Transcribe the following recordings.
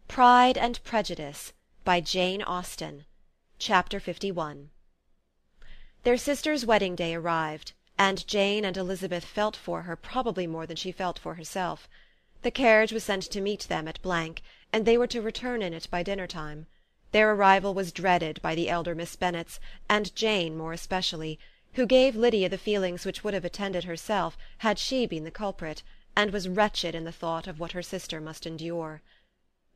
Pride and Prejudice by Jane Austen. Chapter 51. Their sister's wedding day arrived, and Jane and Elizabeth felt for her probably more than she felt for herself. The carriage was sent to meet them at Blank, and they were to return in it by dinner-time. Their arrival was dreaded by the elder Miss Bennets, and Jane more especially, who gave Lydia the feelings which would have attended herself had she been the culprit, and was wretched in the thought of what her sister must endure.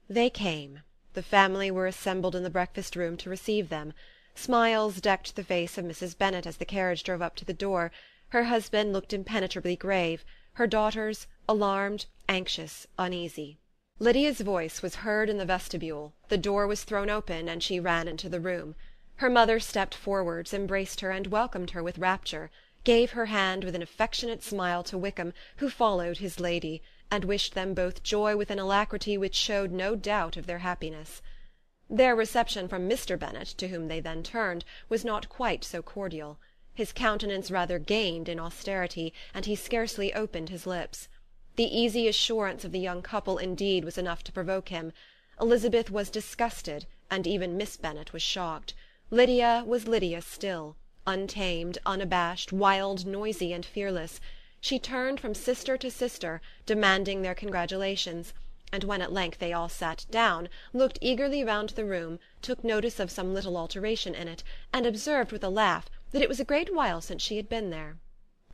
They came. The family were assembled in the breakfast-room to receive them. Smiles decked the face of Mrs. Bennet as the carriage drove up to the door. Her husband looked impenetrably grave, her daughters alarmed, anxious, uneasy. Lydia's voice was heard in the vestibule, the door was thrown open, and she ran into the room. Her mother stepped forwards, embraced her, and welcomed her with rapture, gave her hand with an affectionate smile to Wickham, who followed his lady, and wished them both joy with an alacrity which showed no doubt of their happiness. Their reception from Mr. Bennet, to whom they then turned, was not quite so cordial. His countenance rather gained in austerity, and he scarcely opened his lips. The easy assurance of the young couple, indeed, was enough to provoke him. Elizabeth was disgusted, and even Miss Bennet was shocked. Lydia was Lydia still, untamed, unabashed, wild, noisy, and fearless. She turned from sister to sister, demanding their congratulations, and when at length they all sat down, looked eagerly round the room, took notice of some little alteration in it, and observed with a laugh that it was a great while since she had been there.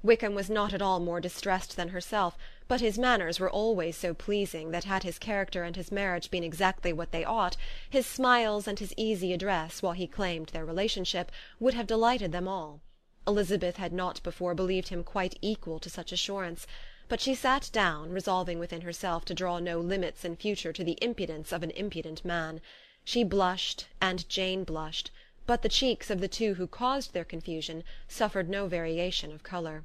Wickham was not at all more distressed than herself, but his manners were always so pleasing that had his character and his marriage been exactly what they ought, his smiles and his easy address, while he claimed their relationship, would have delighted them all. Elizabeth had not before believed him quite equal to such assurance, but she sat down, resolving within herself to draw no limits in future to the impudence of an impudent man. She blushed, and Jane blushed, but the cheeks of the two who caused their confusion suffered no variation of colour.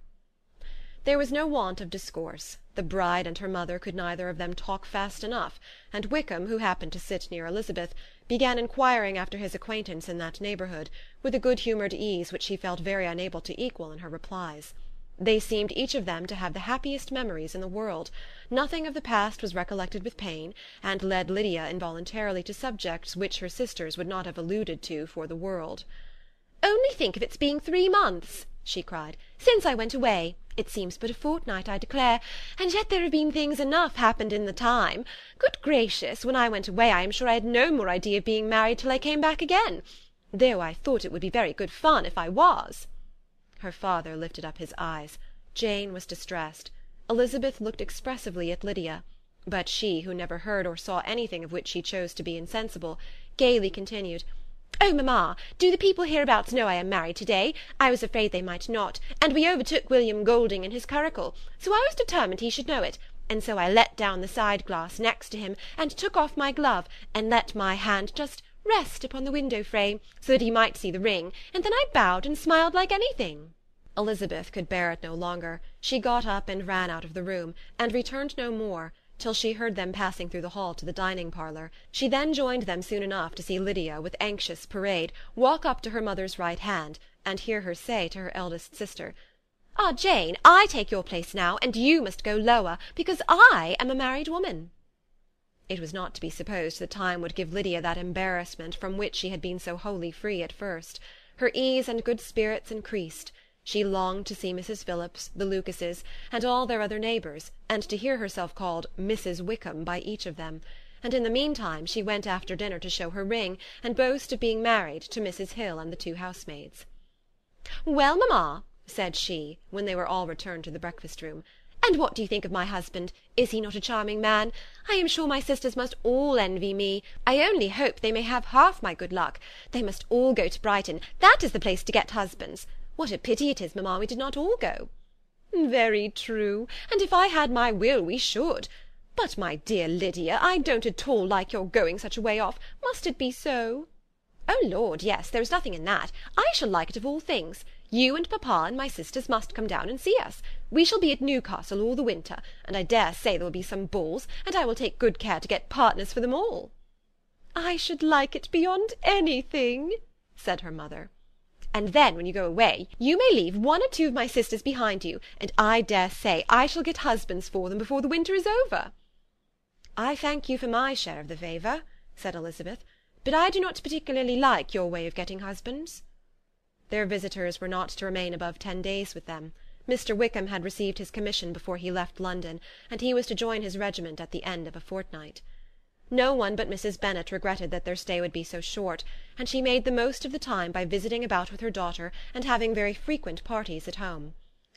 There was no want of discourse. The bride and her mother could neither of them talk fast enough, and Wickham, who happened to sit near Elizabeth, began inquiring after his acquaintance in that neighbourhood, with a good-humoured ease which she felt very unable to equal in her replies. They seemed each of them to have the happiest memories in the world. Nothing of the past was recollected with pain, and led Lydia involuntarily to subjects which her sisters would not have alluded to for the world. "Only think of its being 3 months," she cried, "since I went away! It seems but a fortnight, I declare, and yet there have been things enough happened in the time. Good gracious, when I went away I am sure I had no more idea of being married till I came back again, though I thought it would be very good fun if I was." Her father lifted up his eyes. Jane was distressed. Elizabeth looked expressively at Lydia, but she, who never heard or saw anything of which she chose to be insensible, gaily continued, "Oh, mamma, do the people hereabouts know I am married to-day? I was afraid they might not, and we overtook William Golding in his curricle, so I was determined he should know it, and so I let down the side-glass next to him, and took off my glove, and let my hand just rest upon the window-frame, so that he might see the ring, and then I bowed and smiled like anything." Elizabeth could bear it no longer. She got up and ran out of the room, and returned no more, till she heard them passing through the hall to the dining-parlour. She then joined them soon enough to see Lydia, with anxious parade, walk up to her mother's right hand, and hear her say to her eldest sister, "Ah, Jane, I take your place now, and you must go lower, because I am a married woman." It was not to be supposed that time would give Lydia that embarrassment from which she had been so wholly free at first. Her ease and good spirits increased. She longed to see Mrs. Phillips, the Lucases, and all their other neighbours, and to hear herself called Mrs. Wickham by each of them, and in the meantime she went after dinner to show her ring, and boast of being married, to Mrs. Hill and the 2 housemaids. "Well, mamma," said she, when they were all returned to the breakfast-room, "and what do you think of my husband? Is he not a charming man? I am sure my sisters must all envy me. I only hope they may have half my good luck. They must all go to Brighton. That is the place to get husbands. What a pity it is, mamma, we did not all go." "Very true, and if I had my will we should. But, my dear Lydia, I don't at all like your going such a way off. Must it be so?" "Oh, Lord, yes, there is nothing in that. I shall like it of all things. You and papa and my sisters must come down and see us. We shall be at Newcastle all the winter, and I dare say there will be some balls, and I will take good care to get partners for them all." "I should like it beyond anything," said her mother. "And then, when you go away, you may leave 1 or 2 of my sisters behind you, and I dare say I shall get husbands for them before the winter is over." "I thank you for my share of the favour," said Elizabeth, "but I do not particularly like your way of getting husbands." Their visitors were not to remain above 10 days with them. Mr. Wickham had received his commission before he left London, and he was to join his regiment at the end of a fortnight. No one but Mrs. Bennet regretted that their stay would be so short, and she made the most of the time by visiting about with her daughter and having very frequent parties at home.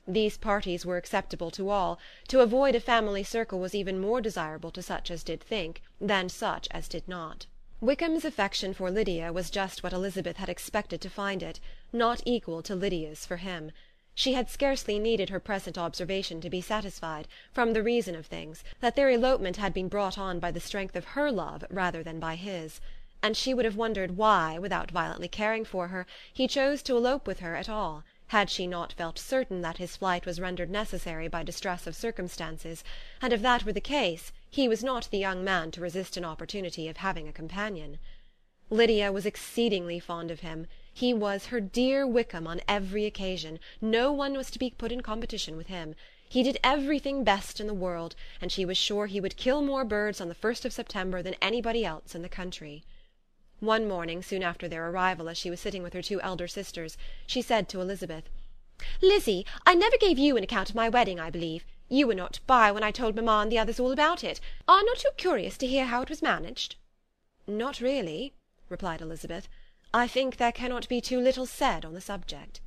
These parties were acceptable to all; to avoid a family circle was even more desirable to such as did think than such as did not. Wickham's affection for Lydia was just what Elizabeth had expected to find it, not equal to Lydia's for him. She had scarcely needed her present observation to be satisfied, from the reason of things, that their elopement had been brought on by the strength of her love rather than by his; and she would have wondered why, without violently caring for her, he chose to elope with her at all, had she not felt certain that his flight was rendered necessary by distress of circumstances, and if that were the case, he was not the young man to resist an opportunity of having a companion. Lydia was exceedingly fond of him. He was her dear Wickham on every occasion; no one was to be put in competition with him. He did everything best in the world, and she was sure he would kill more birds on the 1st of September than anybody else in the country. One morning, soon after their arrival, as she was sitting with her 2 elder sisters, she said to Elizabeth, "Lizzie, I never gave you an account of my wedding, I believe. You were not by when I told mamma and the others all about it. Are not you curious to hear how it was managed?" "Not really," replied Elizabeth. "I think there cannot be too little said on the subject."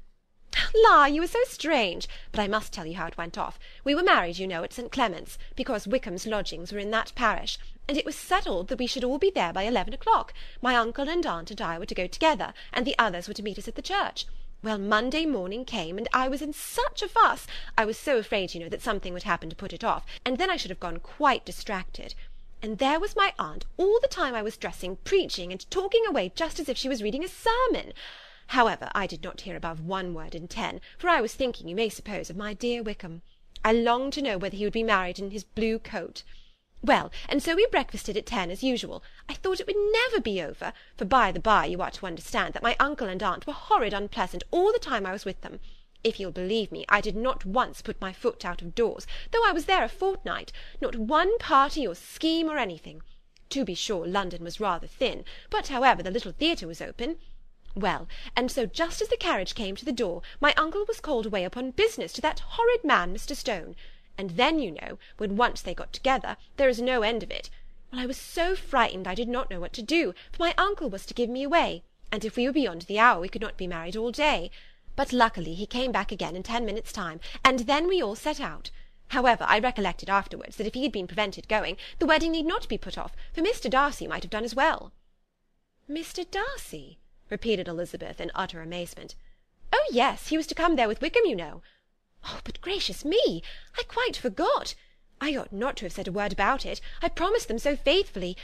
"La, you are so strange! But I must tell you how it went off. We were married, you know, at St. Clement's, because Wickham's lodgings were in that parish, and it was settled that we should all be there by 11 o'clock. My uncle and aunt and I were to go together, and the others were to meet us at the church. Well, Monday morning came, and I was in such a fuss. I was so afraid, you know, that something would happen to put it off, and then I should have gone quite distracted. And there was my aunt, all the time I was dressing, preaching and talking away just as if she was reading a sermon. However, I did not hear above 1 word in 10, for I was thinking, you may suppose, of my dear Wickham. I longed to know whether he would be married in his blue coat. Well, and so we breakfasted at 10 as usual. I thought it would never be over, for by the by you are to understand that my uncle and aunt were horrid unpleasant all the time I was with them. If you'll believe me, I did not once put my foot out of doors, though I was there a fortnight, not one party or scheme or anything. To be sure, London was rather thin, but however the little theatre was open. Well, and so just as the carriage came to the door, my uncle was called away upon business to that horrid man, Mr. Stone. And then, you know, when once they got together, there is no end of it. Well, I was so frightened I did not know what to do, for my uncle was to give me away, and if we were beyond the hour we could not be married all day. But luckily he came back again in 10 minutes' time, and then we all set out. However, I recollected afterwards that if he had been prevented going, the wedding need not be put off, for Mr. Darcy might have done as well." "Mr. Darcy?" repeated Elizabeth in utter amazement. "Oh, yes, he was to come there with Wickham, you know. Oh, but gracious me! I quite forgot. I ought not to have said a word about it. I promised them so faithfully.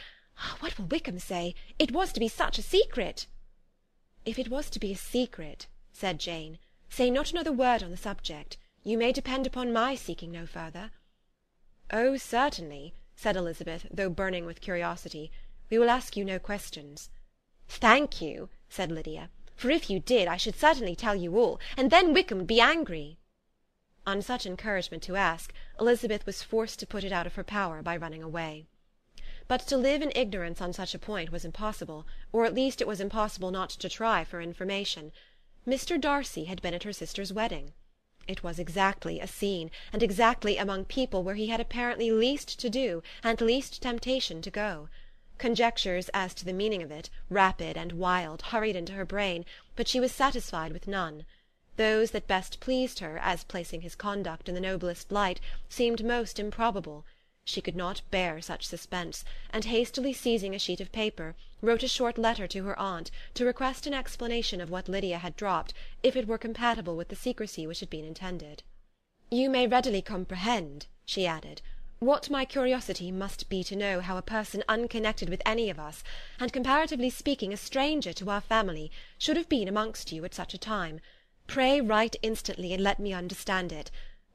What will Wickham say? It was to be such a secret." "If it was to be a secret," said Jane, "say not another word on the subject. You may depend upon my seeking no further." "Oh, certainly," said Elizabeth, though burning with curiosity. "We will ask you no questions." "Thank you," said Lydia, "for if you did, I should certainly tell you all, and then Wickham would be angry." On such encouragement to ask, Elizabeth was forced to put it out of her power by running away. But to live in ignorance on such a point was impossible, or at least it was impossible not to try for information. Mr. Darcy had been at her sister's wedding. It was exactly a scene, and exactly among people where he had apparently least to do, and least temptation to go. Conjectures as to the meaning of it, rapid and wild, hurried into her brain, but she was satisfied with none. Those that best pleased her, as placing his conduct in the noblest light, seemed most improbable. She could not bear such suspense, and hastily seizing a sheet of paper, wrote a short letter to her aunt, to request an explanation of what Lydia had dropped, if it were compatible with the secrecy which had been intended. "You may readily comprehend," she added, "what my curiosity must be to know how a person unconnected with any of us, and comparatively speaking a stranger to our family, should have been amongst you at such a time. Pray write instantly, and let me understand it,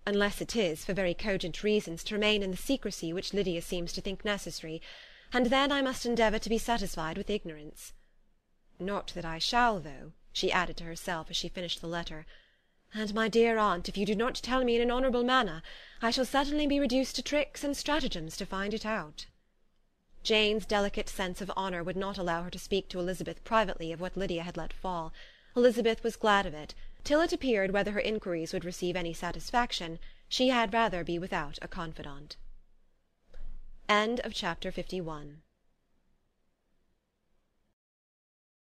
unless it is, for very cogent reasons, to remain in the secrecy which Lydia seems to think necessary, and then I must endeavour to be satisfied with ignorance. Not that I shall, though," she added to herself as she finished the letter. "And, my dear aunt, if you do not tell me in an honourable manner, I shall certainly be reduced to tricks and stratagems to find it out." Jane's delicate sense of honour would not allow her to speak to Elizabeth privately of what Lydia had let fall. Elizabeth was glad of it. Till it appeared whether her inquiries would receive any satisfaction, she had rather be without a confidant. Chapter 52